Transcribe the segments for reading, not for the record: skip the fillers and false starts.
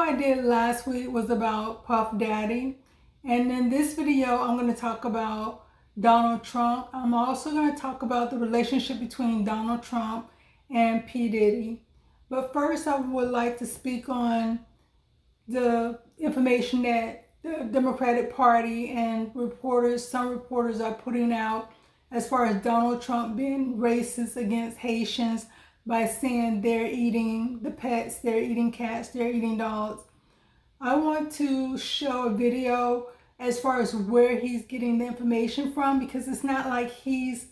I did last week was about Puff Daddy. And in this video, I'm going to talk about Donald Trump. I'm also going to talk about the relationship between Donald Trump and P. Diddy. But first, I would like to speak on the information that the Democratic Party and some reporters are putting out as far as Donald Trump being racist against Haitians by saying they're eating the pets, they're eating cats, they're eating dogs. I want to show a video as far as where he's getting the information from, because it's not like he's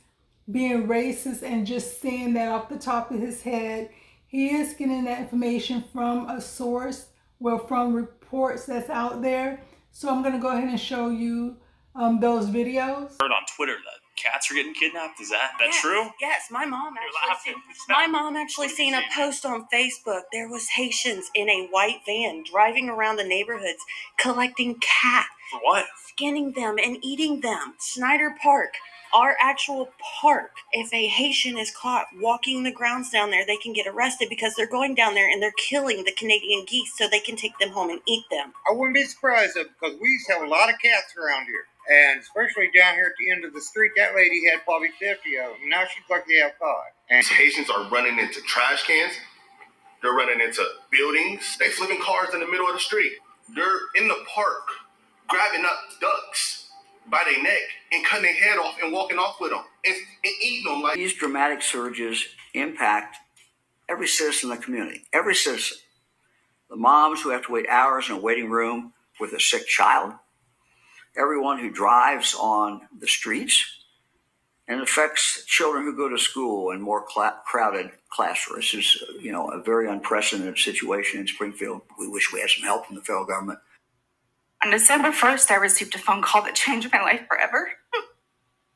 being racist and just saying that off the top of his head. He is getting that information from a source, well, from reports that's out there. So I'm going to go ahead and show you those videos. Heard on Twitter that cats are getting kidnapped. Is that true? Yes, my mom actually seen a post on Facebook. There was Haitians in a white van driving around the neighborhoods collecting cats. For what? Skinning them and eating them. Snyder Park, our actual park. If a Haitian is caught walking the grounds down there, they can get arrested because they're going down there and they're killing the Canadian geese so they can take them home and eat them. I wouldn't be surprised though, because we used to have a lot of cats around here. And especially down here at the end of the street, that lady had probably 50 of them. Now she's lucky to have 5. And Haitians are running into trash cans. They're running into buildings. They flipping cars in the middle of the street. They're in the park grabbing up ducks by their neck and cutting their head off and walking off with them and eating them. These dramatic surges impact every citizen in the community, every citizen. The moms who have to wait hours in a waiting room with a sick child, everyone who drives on the streets, and it affects children who go to school in more crowded classrooms. This is, a very unprecedented situation in Springfield. We wish we had some help from the federal government. On December 1st, I received a phone call that changed my life forever.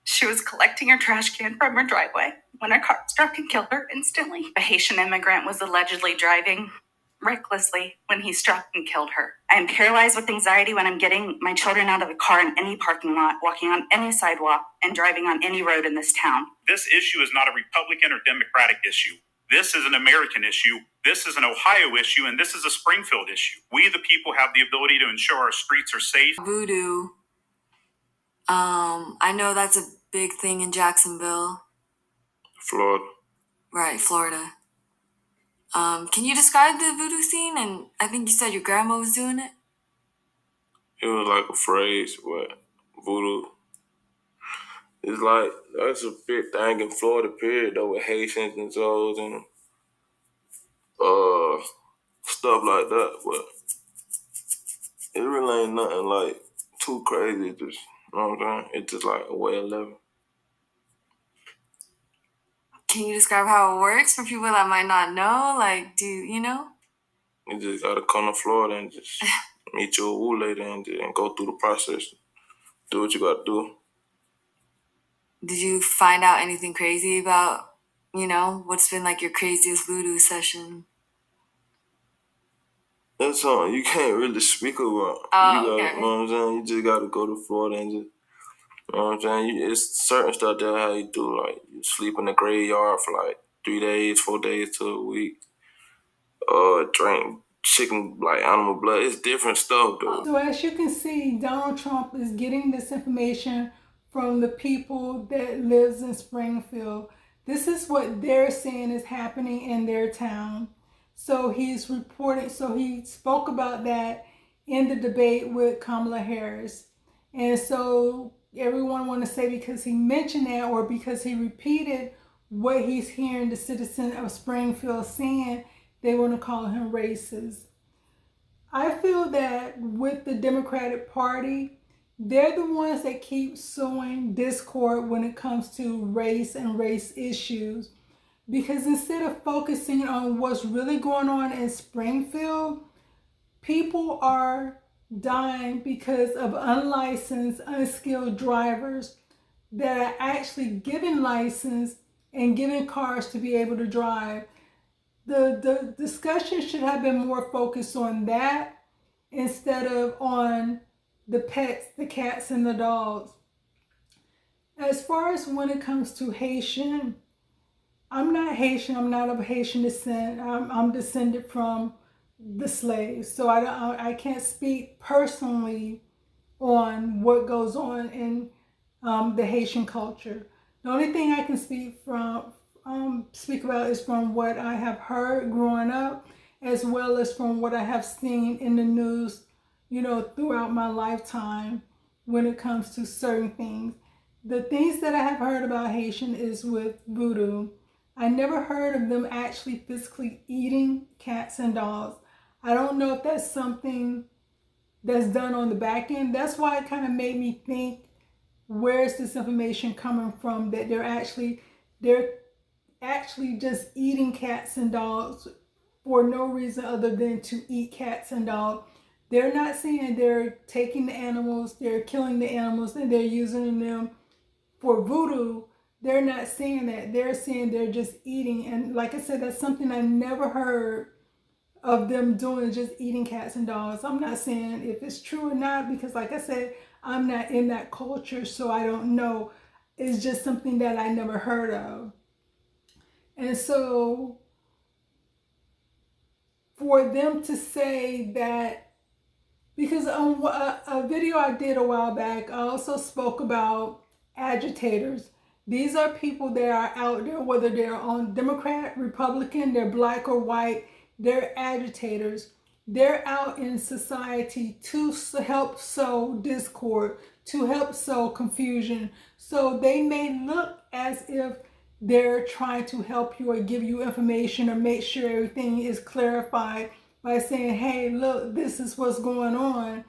She was collecting her trash can from her driveway when a car struck and killed her instantly. A Haitian immigrant was allegedly driving recklessly when he struck and killed her. I am paralyzed with anxiety when I'm getting my children out of the car in any parking lot, walking on any sidewalk, and driving on any road in this town. This issue is not a Republican or Democratic issue. This is an American issue. This is an Ohio issue, and this is a Springfield issue. We, the people, have the ability to ensure our streets are safe. Voodoo. I know that's a big thing in Jacksonville. Florida. Right, Florida. Can you describe the voodoo scene? And I think you said your grandma was doing it. It was like a phrase, but voodoo. It's like, that's a big thing in Florida, period, though, with Haitians and Zoes and stuff like that. But it really ain't nothing like too crazy. It's just, you know what I'm saying? It's just like a way of living. Can you describe how it works for people that might not know? Like, you know? You just gotta come to Florida and just meet your woo lady and go through the process. Do what you gotta do. Did you find out anything crazy about, what's been like your craziest voodoo session? That's something you can't really speak about. Okay. You know what I'm saying? You just gotta go to Florida and just, you know what I'm saying? It's certain stuff there how you do, like you sleep in the graveyard for like 3 days, 4 days to a week. Drink chicken, like animal blood. It's different stuff though. So as you can see, Donald Trump is getting this information from the people that lives in Springfield. This is what they're saying is happening in their town. So he spoke about that in the debate with Kamala Harris. And so everyone want to say because he mentioned that or because he repeated what he's hearing the citizens of Springfield saying, they want to call him racist. I feel that with the Democratic Party, they're the ones that keep sowing discord when it comes to race and race issues. Because instead of focusing on what's really going on in Springfield, people are dying because of unlicensed, unskilled drivers that are actually given license and given cars to be able to drive. The discussion should have been more focused on that instead of on the pets, the cats and the dogs. As far as when it comes to Haitian, I'm not Haitian. I'm not of Haitian descent. I'm descended from the slaves. So I can't speak personally on what goes on in the Haitian culture. The only thing I can speak about is from what I have heard growing up, as well as from what I have seen in the news, throughout my lifetime when it comes to certain things. The things that I have heard about Haitian is with voodoo. I never heard of them actually physically eating cats and dogs. I don't know if that's something that's done on the back end. That's why it kind of made me think, where's this information coming from that they're actually just eating cats and dogs for no reason other than to eat cats and dogs. They're not saying they're taking the animals, they're killing the animals, and they're using them for voodoo. They're not saying that. They're saying they're just eating. And like I said, that's something I never heard of them doing, just eating cats and dogs. I'm not saying if it's true or not, because like I said, I'm not in that culture, so I don't know. It's just something that I never heard of. And so for them to say that, because on a video I did a while back, I also spoke about agitators. These are people that are out there, whether they're on Democrat, Republican, they're black or white, they're agitators. They're out in society to help sow discord, to help sow confusion. So they may look as if they're trying to help you or give you information or make sure everything is clarified by saying, hey, look, this is what's going on.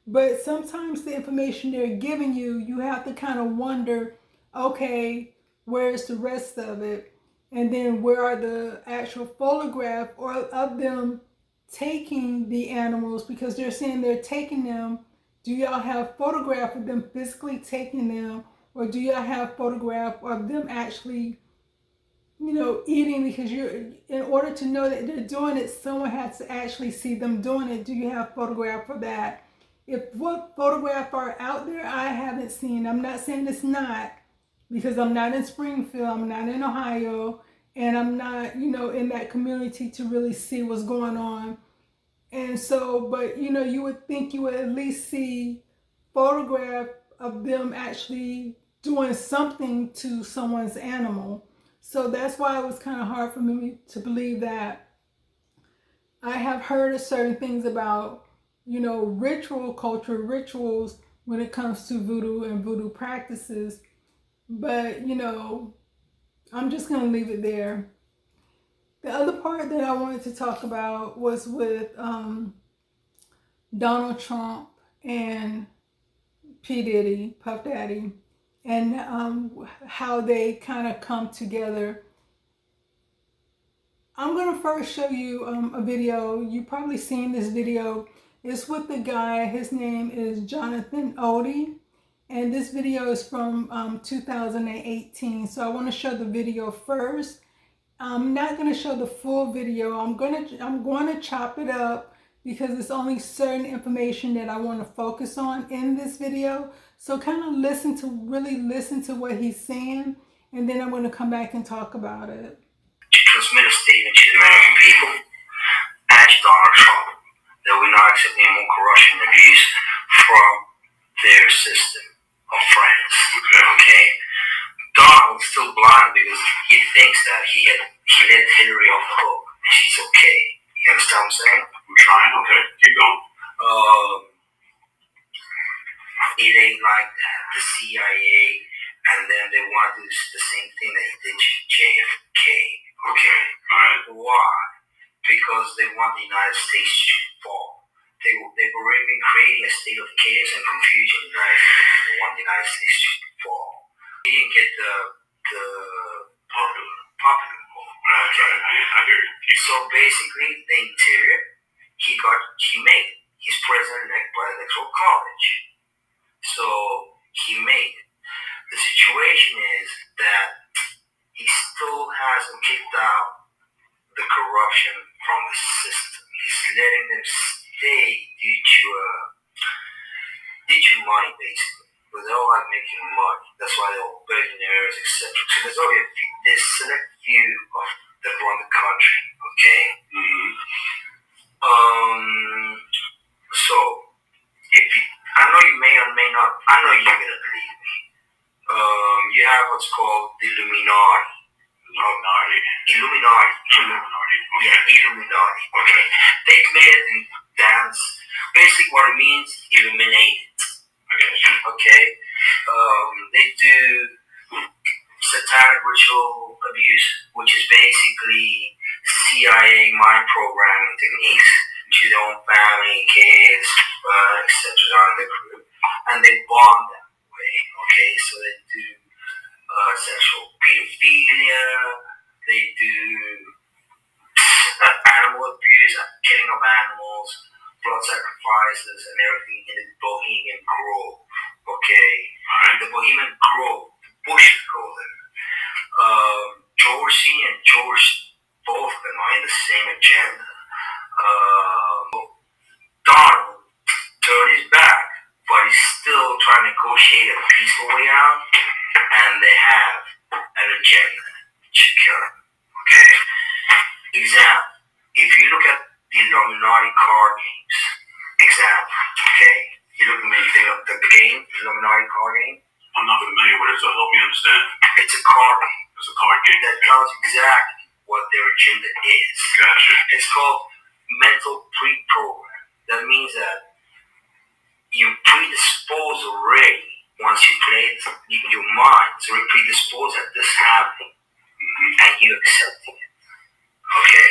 But sometimes the information they're giving you, you have to kind of wonder, okay, where's the rest of it? And then where are the actual photograph or of them taking the animals? Because they're saying they're taking them. Do y'all have photograph of them physically taking them? Or do y'all have photograph of them actually eating? Because in order to know that they're doing it, someone has to actually see them doing it. Do you have photograph for that? If what photograph are out there, I haven't seen. I'm not saying it's not, because I'm not in Springfield, I'm not in Ohio, and I'm not, in that community to really see what's going on. And so, but you would think you would at least see photograph of them actually doing something to someone's animal. So that's why it was kind of hard for me to believe that. I have heard of certain things about, ritual culture, rituals when it comes to voodoo and voodoo practices. But, I'm just going to leave it there. The other part that I wanted to talk about was with Donald Trump and P. Diddy, Puff Daddy, and how they kind of come together. I'm going to first show you a video. You've probably seen this video. It's with the guy. His name is Jonathan Odie. And this video is from 2018. So I want to show the video first. I'm not going to show the full video. I'm going to chop it up because it's only certain information that I want to focus on in this video. So kind of really listen to what he's saying, and then I'm going to come back and talk about it. Transmit a statement to the American people and to Donald Trump that we're not accepting more corruption and abuse from their system of friends. Okay? Donald's still blind because he thinks that he let Hillary off the hook and she's okay. You understand what I'm saying? I'm trying. Okay, keep going. It ain't like that. The CIA, and then they want to do the same thing that he did to JFK. Okay. Alright. Why? Because they want the United States to fall. They've already been creating a state of chaos and confusion in the United States. They want the United States to fall. He didn't get the popular vote. Okay. I hear you. So basically, the interior, he made it. He's president-elect by the Electoral College. So he made it. The situation is that he still hasn't kicked out the corruption from the system. He's letting them stay due to money, basically. But they all like making money. That's why they're all billionaires, etc. So there's only this select few that run the country, okay? Mm-hmm. basically what it means, illuminated. Okay? They do satanic ritual abuse, which is basically CIA mind programming techniques to their own family, kids, etc. on the group, and they bond that way. Okay, so they do sexual pedophilia, they do animal abuse, killing of animals, blood sacrifices, and everything in the Bohemian Grove. Okay, the Bohemian Grove, the bushes go there. George C. and George, both of them are in the same agenda. Donald turned his back, but he's still trying to negotiate a peaceful way out, and they have an agenda to kill him. Okay? Example, if you look at the Illuminati card games, example, okay? You look at the game, the Illuminati card game. I'm not familiar with it, so help me understand. It's a card game. It's a card game. That tells exactly what their agenda is. Gotcha. It's called mental pre-program. That means that you predispose already once you play it, your mind is already predisposed at this happening, and you accept it. Okay?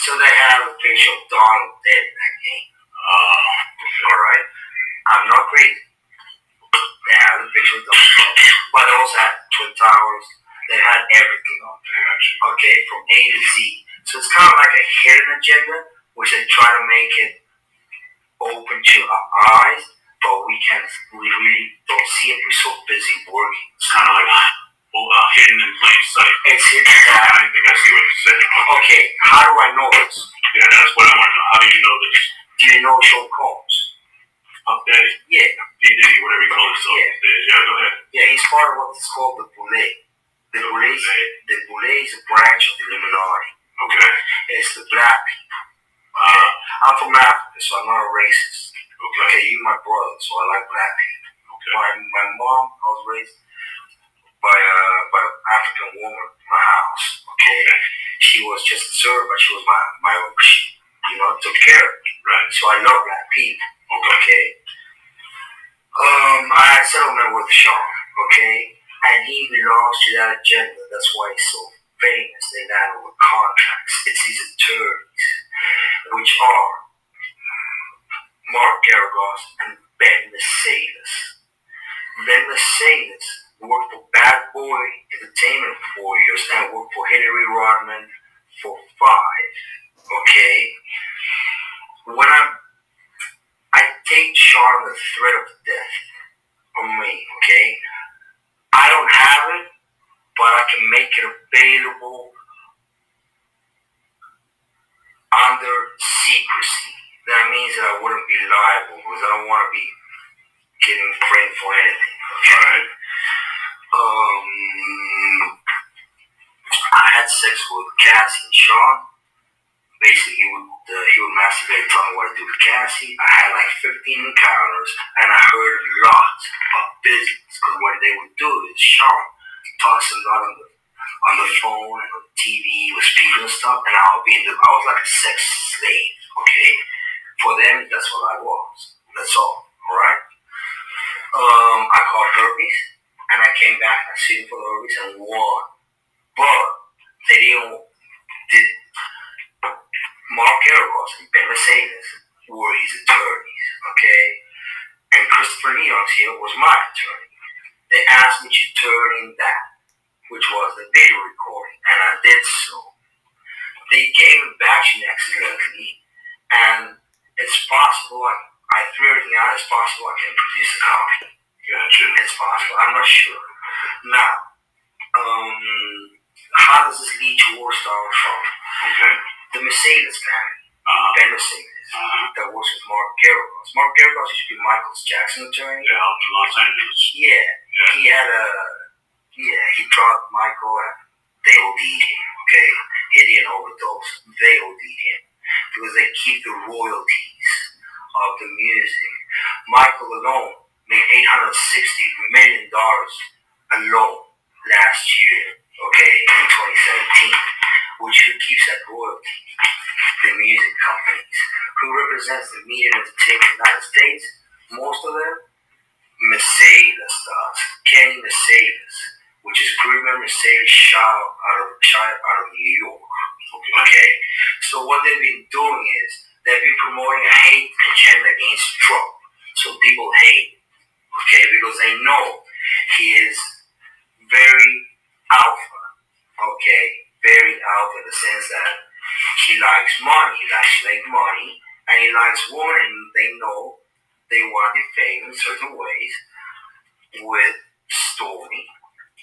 So they have a picture of Donald dead in that game. Alright? I'm not crazy. They have a picture of Donald. But they also had Twin Towers. They had everything on there. Okay? From A to Z. So it's kind of like a hidden agenda, which they try to make it open to our eyes, but we really don't see it. We're so busy working. It's kind of like hidden in plain sight. It's hidden. I think I see what you're saying. Okay, how do I know this? Yeah, that's what I want to know. How do you know this? Do you know Sean Combs? Puff Daddy. Yeah. Diddy, whatever you call himself. Yeah, go ahead. Yeah, he's part of what's called the Boule. The Boule is a branch of the Illuminati. Okay. It's the black people. Okay. I'm from Africa, so I'm not a racist. Okay, you're my brother, so I like black people. Okay. My mom, I was raised by an African woman in my house. Okay. She was just a servant, but she was my took care of me. Right. So I love black people. Okay. I had a settlement with Sean. Okay. And he belongs to that agenda. That's why he's so famous. They land with contracts. It's these attorneys, which are Mark Garagos and Ben Mercedes. Ben Mercedes worked for Bad Boy Entertainment for 4 years and worked for Hillary Rodman for 5. Okay? When I take Sean the threat of death on me, okay? I don't have it, but I can make it available under secrecy. That means that I wouldn't be liable because I don't want to be getting framed for anything. Okay. I had sex with Cassie and Sean. Basically, he would masturbate and tell me what to do with Cassie. I had like 15 encounters, and I heard lots of business. Because what they would do is Sean talks a lot on the phone and on TV with speakers and stuff, and I was like a sex slave. Okay. For them, that's what I was. That's all. Alright? I caught herpes, and I came back and I sued for the herpes and won. But they did Mark Garagos and Ben Mercedes were his attorneys, okay? And Christopher Leon's here was my attorney. They asked me to turn in that, which was the video recording, and I did so. They gave it back to me accidentally, and it's possible I threw everything out. It's possible I can produce a copy. Gotcha. It's possible. I'm not sure. Now, how does this lead to war Donald Trump? Okay. The Mercedes family, Ben Mercedes, that works with Mark Garagos. Mark Garagos used to be Michael Jackson's attorney. Yeah, out in Los Angeles. Yeah. He dropped Michael and they OD'd him, okay? He didn't overdose. They OD'd him because they keep the royalties of the music. Michael alone made $860 million alone last year, okay, in 2017, which keeps that royalty. the music companies. Who represents the media and entertainment in the United States? Most of them, Mercedes stars. Kenny Mercedes, which is Groovin Mercedes child out of New York. Okay? So what they've been doing is they've been promoting a hate agenda against Trump. So people hate, okay, because they know he is very alpha, okay, very alpha in the sense that he likes money, he likes to make money, and he likes women, and they know they want to be famous in certain ways with Stormy,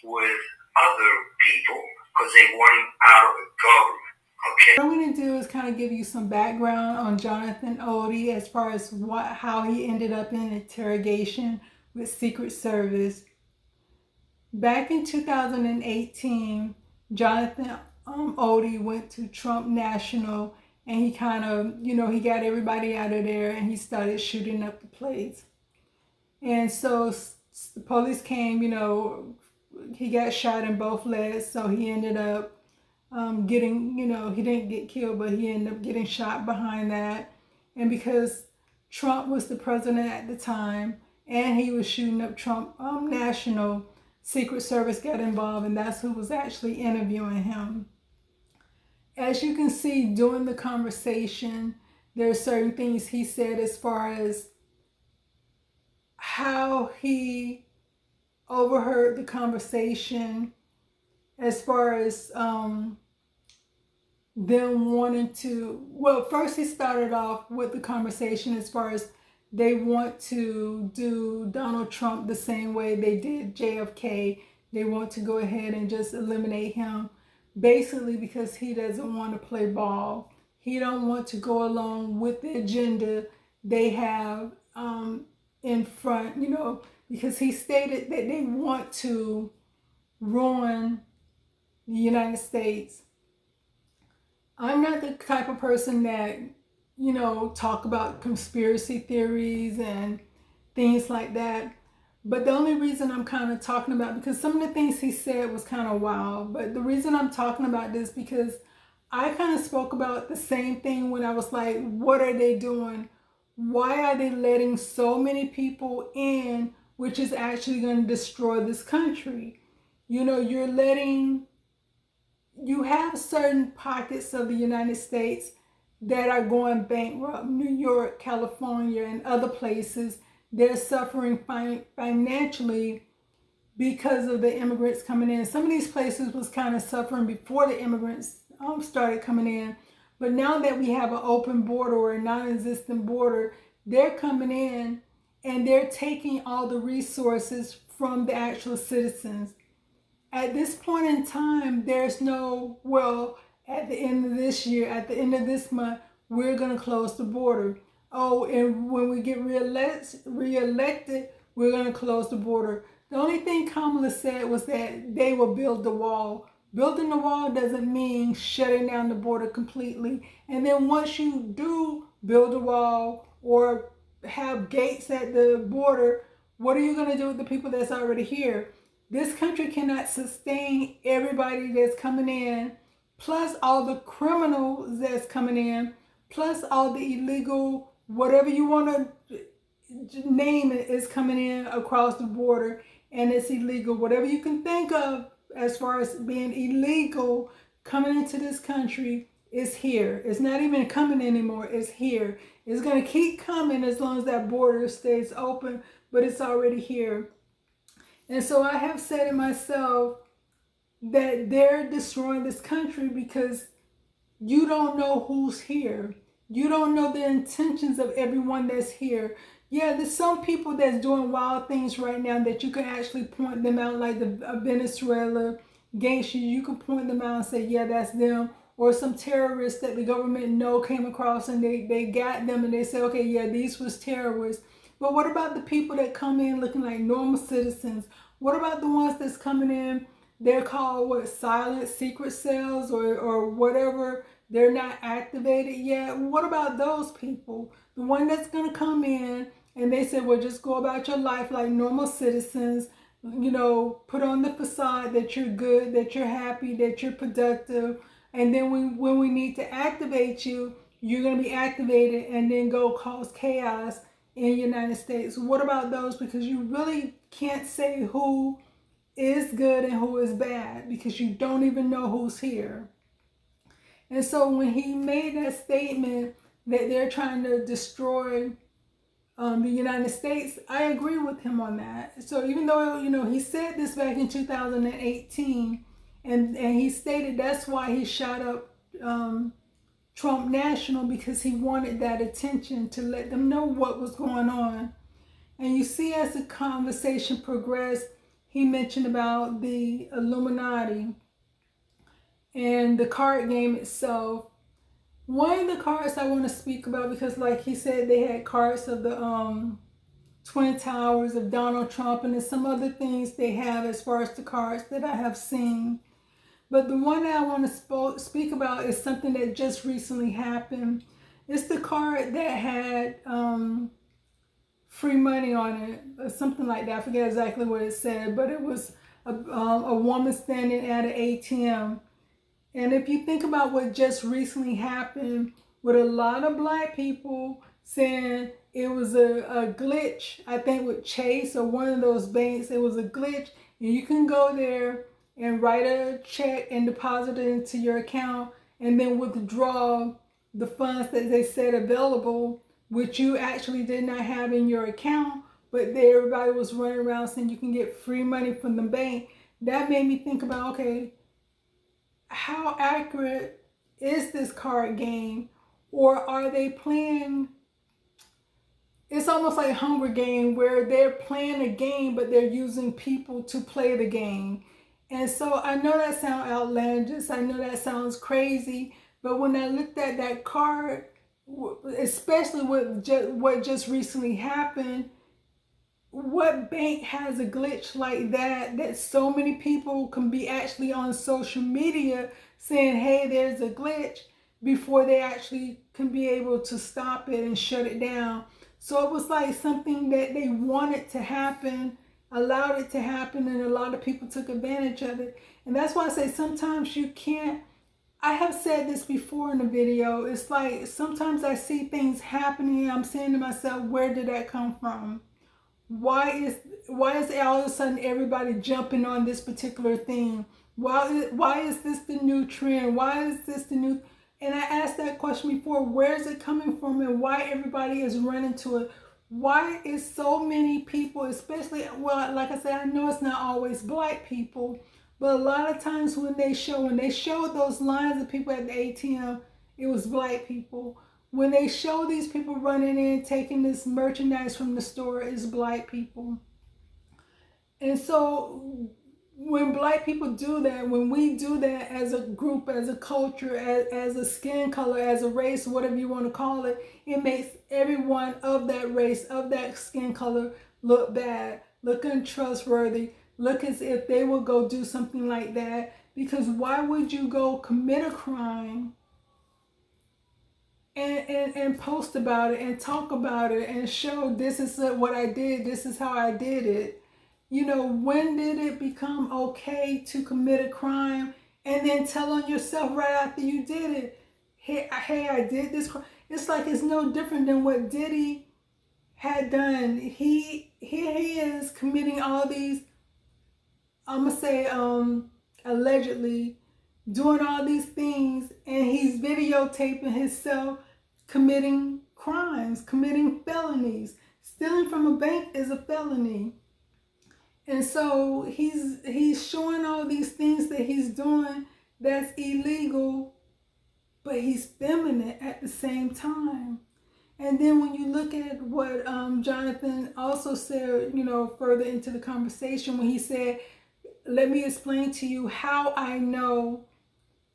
with other people, because they want him out of the government. Okay. What I'm going to do is kind of give you some background on Jonathan Odie as far as how he ended up in interrogation with Secret Service. Back in 2018, Jonathan Odie went to Trump National, and he kind of, he got everybody out of there, and he started shooting up the place. And so the police came, he got shot in both legs, so he ended up getting, he didn't get killed, but he ended up getting shot behind that. And because Trump was the president at the time, and he was shooting up Trump National, Secret Service got involved, and that's who was actually interviewing him. As you can see during the conversation, there are certain things he said as far as how he overheard the conversation, as far as them wanting to, well, first he started off with the conversation as far as they want to do Donald Trump the same way they did JFK. They want to go ahead and just eliminate him, basically because he doesn't want to play ball. He don't want to go along with the agenda they have in front, because he stated that they want to ruin the United States. I'm not the type of person that, talk about conspiracy theories and things like that. But the only reason I'm kind of talking about, because some of the things he said was kind of wild, but the reason I'm talking about this because I kind of spoke about the same thing when I was like, what are they doing? Why are they letting so many people in, which is actually going to destroy this country? You have certain pockets of the United States that are going bankrupt. New York, California, and other places, they're suffering financially because of the immigrants coming in. Some of these places was kind of suffering before the immigrants started coming in. But now that we have an open border or a non-existent border, they're coming in and they're taking all the resources from the actual citizens. At this point in time, there's no, well, at the end of this year, at the end of this month, we're going to close the border. Oh, and when we get reelected, we're going to close the border. The only thing Kamala said was that they will build the wall. Building the wall doesn't mean shutting down the border completely. And then once you do build a wall or have gates at the border, what are you going to do with the people that's already here? This country cannot sustain everybody that's coming in, plus all the criminals that's coming in, plus all the illegal, whatever you want to name it, is coming in across the border, and it's illegal. Whatever you can think of as far as being illegal coming into this country is here. It's not even coming anymore. It's here. It's going to keep coming as long as that border stays open, but it's already here. And so I have said it myself that they're destroying this country because you don't know who's here. You don't know the intentions of everyone that's here. Yeah, there's some people that's doing wild things right now that you can actually point them out, like the Venezuela gangster. You can point them out and say, yeah, that's them. Or some terrorists that the government came across and they got them and they say, okay, yeah, these was terrorists. But what about the people that come in looking like normal citizens? What about the ones that's coming in, they're called silent secret cells or whatever, they're not activated yet? What about those people? The one that's going to come in and they say, well, just go about your life like normal citizens, put on the facade that you're good, that you're happy, that you're productive. And then when we need to activate you, you're going to be activated and then go cause chaos in the United States. What about those? Because you really can't say who is good and who is bad because you don't even know who's here. And so when he made that statement that they're trying to destroy the United States, I agree with him on that. So even though, he said this back in 2018, and he stated that's why he shot up Trump National, because he wanted that attention to let them know what was going on. And you see, as the conversation progressed, he mentioned about the Illuminati and the card game itself. One of the cards I want to speak about, because like he said, they had cards of the Twin Towers of Donald Trump, and there's some other things they have as far as the cards that I have seen. But the one that I want to speak about is something that just recently happened. It's the card that had free money on it, or something like that. I forget exactly what it said, but it was a woman standing at an ATM. And if you think about what just recently happened with a lot of black people saying it was a glitch, I think with Chase or one of those banks, it was a glitch, and you can go there and write a check and deposit it into your account and then withdraw the funds that they said available, which you actually did not have in your account, but everybody was running around saying you can get free money from the bank. That made me think about, okay, how accurate is this card game? Or are they playing, it's almost like Hunger Game, where they're playing a game but they're using people to play the game. And so I know that sounds outlandish, I know that sounds crazy, but when I looked at that card, especially with what just recently happened, what bank has a glitch like that so many people can be actually on social media saying, hey, there's a glitch, before they actually can be able to stop it and shut it down? So it was like something that they wanted to happen, allowed it to happen, and a lot of people took advantage of it. And that's why I say sometimes you can't, I have said this before in a video, it's like sometimes I see things happening and I'm saying to myself, where did that come from? Why is all of a sudden everybody jumping on this particular thing? Why is this the new trend? Why is this the new? And I asked that question before, where is it coming from and why everybody is running to it? Why is so many people, especially, well, like I said, I know it's not always black people, but a lot of times when they showed those lines of people at the ATM, it was black people. When they show these people running in, taking this merchandise from the store, it's black people. And so when black people do that, when we do that as a group, as a culture, as a skin color, as a race, whatever you want to call it, it makes everyone of that race, of that skin color, look bad, look untrustworthy, look as if they will go do something like that. Because why would you go commit a crime and post about it and talk about it and show this is what I did, this is how I did it? When did it become okay to commit a crime and then tell on yourself right after you did it, hey, I did this crime? It's like it's no different than what Diddy had done. He is committing all these, I'm gonna say allegedly doing all these things, and he's videotaping himself committing crimes, committing felonies. Stealing from a bank is a felony. And so he's showing all these things that he's doing that's illegal, but he's filming it at the same time. And then when you look at what Jonathan also said, further into the conversation, when he said, let me explain to you how I know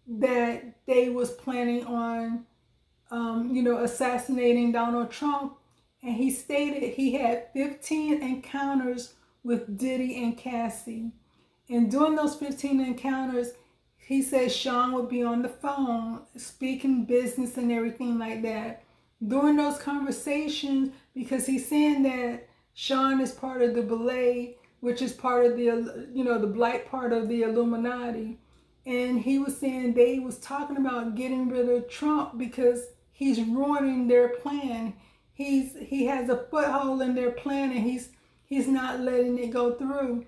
that they was planning on, assassinating Donald Trump. And he stated he had 15 encounters with Diddy and Cassie. And during those 15 encounters, he said Sean would be on the phone speaking business and everything like that. During those conversations, because he's saying that Sean is part of the ballet, which is part of the, the black part of the Illuminati. And he was saying they was talking about getting rid of Trump because he's ruining their plan. He has a foothold in their plan, and he's not letting it go through.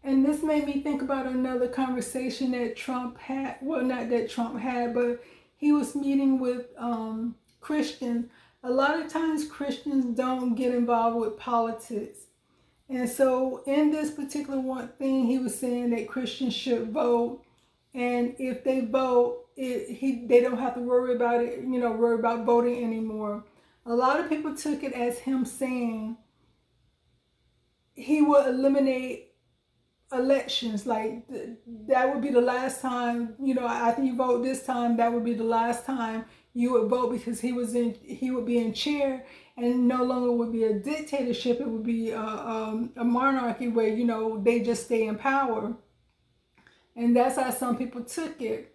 And this made me think about another conversation that Trump had. Well, not that Trump had, but he was meeting with Christians. A lot of times Christians don't get involved with politics. And so in this particular one thing, he was saying that Christians should vote. And if they vote, they don't have to worry about it, worry about voting anymore. A lot of people took it as him saying he will eliminate elections. Like that would be the last time, after you vote this time, that would be the last time you would vote, because he would be in chair, and no longer would be a dictatorship. It would be a monarchy where they just stay in power. And that's how some people took it.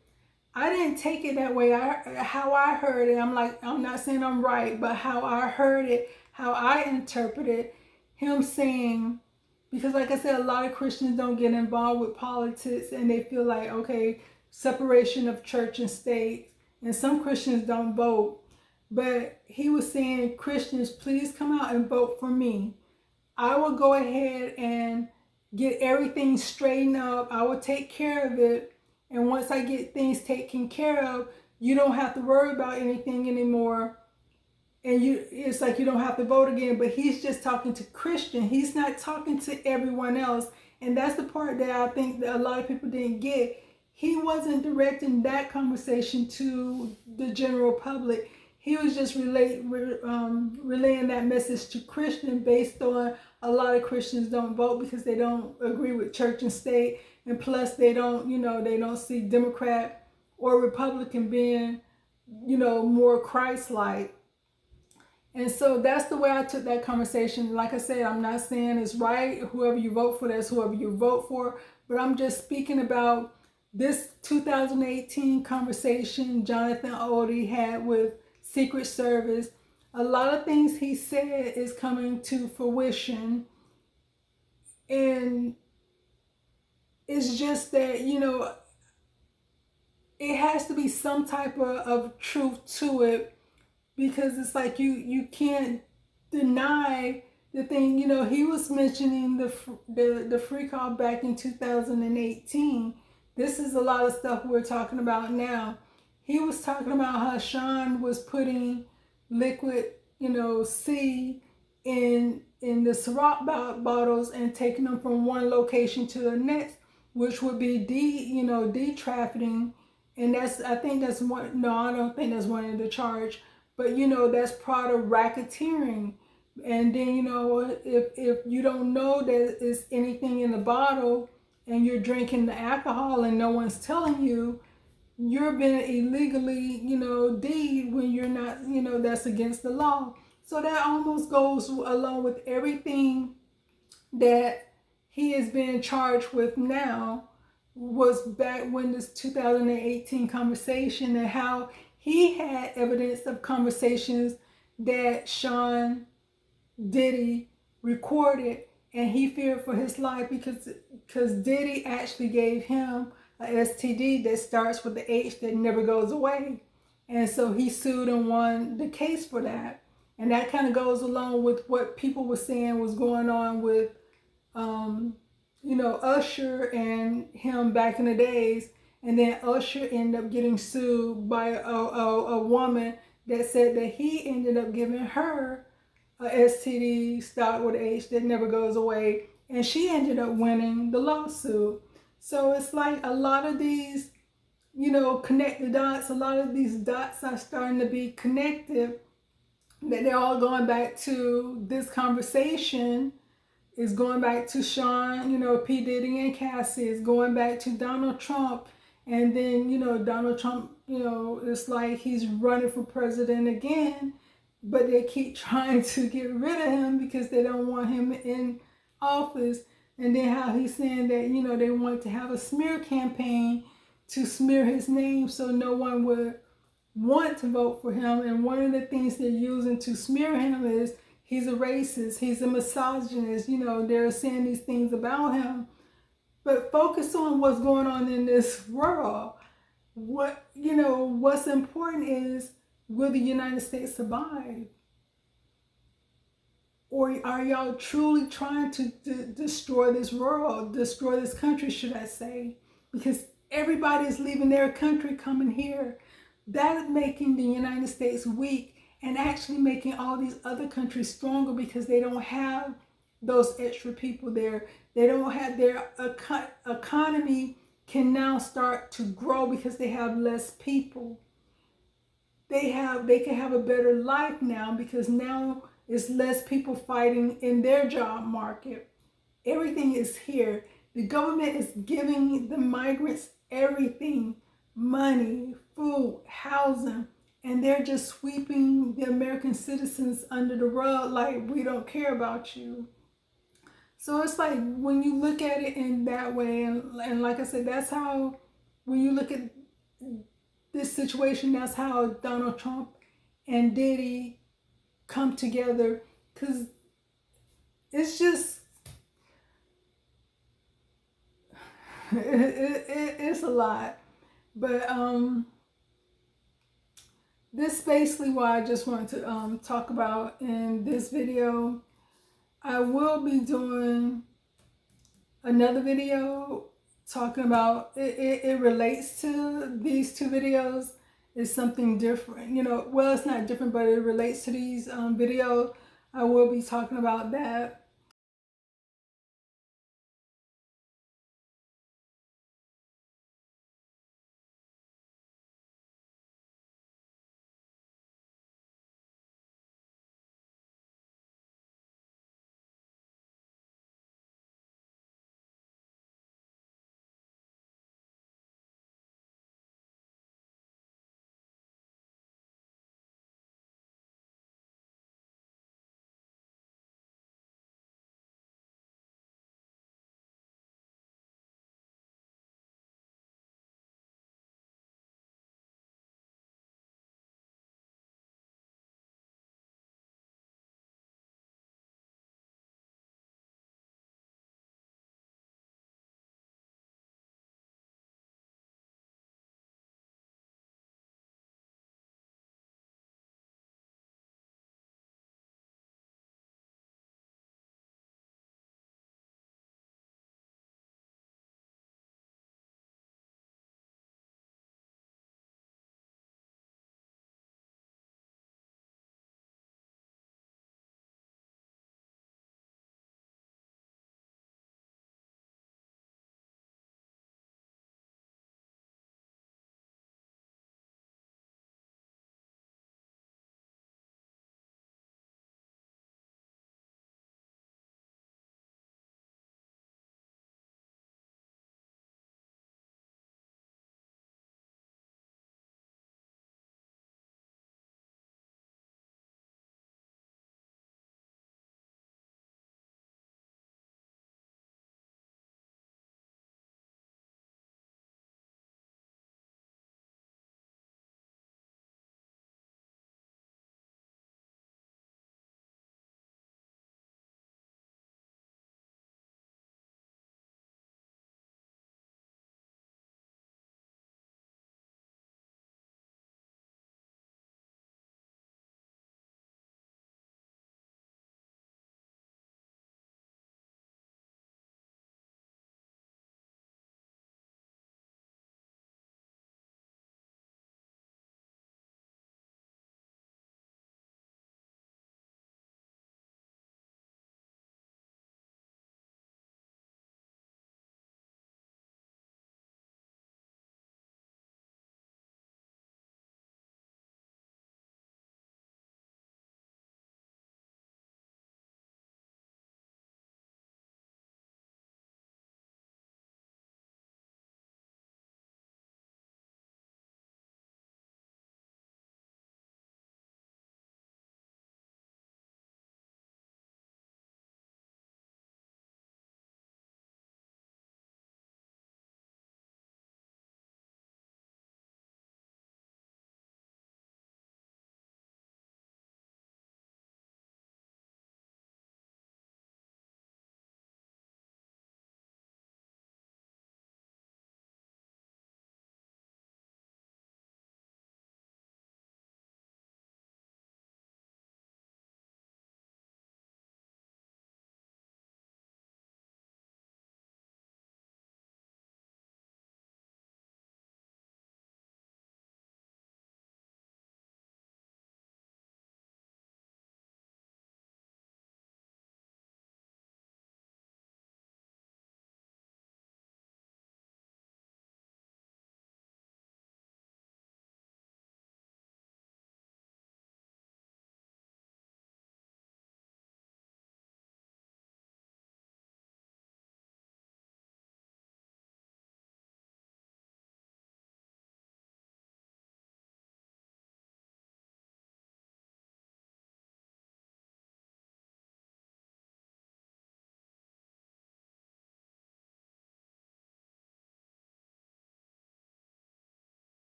I didn't take it that way. How I heard it, I'm not saying I'm right, but how I heard it, how I interpreted him saying, because like I said, a lot of Christians don't get involved with politics, and they feel like, okay, separation of church and state, and some Christians don't vote. But he was saying, Christians, please come out and vote for me. I will go ahead and get everything straightened up. I will take care of it. And once I get things taken care of, you don't have to worry about anything anymore. And it's like you don't have to vote again. But he's just talking to Christian. He's not talking to everyone else. And that's the part that I think that a lot of people didn't get. He wasn't directing that conversation to the general public. He was just relaying that message to Christian, based on a lot of Christians don't vote because they don't agree with church and state. And plus they don't see Democrat or Republican being, more Christ-like. And so that's the way I took that conversation. Like I said, I'm not saying it's right. Whoever you vote for, that's whoever you vote for. But I'm just speaking about this 2018 conversation Jonathan Odie had with Secret Service. A lot of things he said is coming to fruition. And it's just that, it has to be some type of truth to it, because it's like you can't deny the thing. He was mentioning the free call back in 2018. This is a lot of stuff we're talking about now. He was talking about how Sean was putting liquid, C in the Ciroc bottles and taking them from one location to the next, which would be de-trafficking. And I think that's one. No, I don't think that's one of the charge. But that's part of racketeering. And then if you don't know that it's anything in the bottle, and you're drinking the alcohol and no one's telling you, you're being illegally, deed when you're not, that's against the law. So that almost goes along with everything that he is being charged with now, was back when this 2018 conversation, and how he had evidence of conversations that Sean Diddy recorded, and he feared for his life because Diddy actually gave him a STD that starts with the H that never goes away. And so he sued and won the case for that. And that kind of goes along with what people were saying was going on with, Usher and him back in the days. And then Usher ended up getting sued by a woman that said that he ended up giving her a STD start with H that never goes away. And she ended up winning the lawsuit. So it's like a lot of these, connect the dots. A lot of these dots are starting to be connected, that they're all going back to this conversation. Is going back to Sean, P. Diddy and Cassie. Is going back to Donald Trump. And then, Donald Trump, it's like he's running for president again, but they keep trying to get rid of him because they don't want him in office. And then how he's saying that, they want to have a smear campaign to smear his name so no one would want to vote for him. And one of the things they're using to smear him is he's a racist, he's a misogynist. They're saying these things about him. But focus on what's going on in this world. What's important is will the United States survive? Or are y'all truly trying to destroy this world, destroy this country, should I say? Because everybody is leaving their country, coming here. That is making the United States weak and actually making all these other countries stronger because they don't have those extra people there. They don't have their economy can now start to grow because they have less people. They can have a better life now because now it's less people fighting in their job market. Everything is here. The government is giving the migrants everything, money, food, housing, and they're just sweeping the American citizens under the rug like we don't care about you. So it's like when you look at it in that way, and like I said, that's how, when you look at this situation, that's how Donald Trump and Diddy come together, because it's just, it's a lot. But this is basically what I just wanted to talk about in this video. I will be doing another video talking about it relates to these two videos. It's something different, you know. Well, it's not different, but it relates to these videos. I will be talking about that.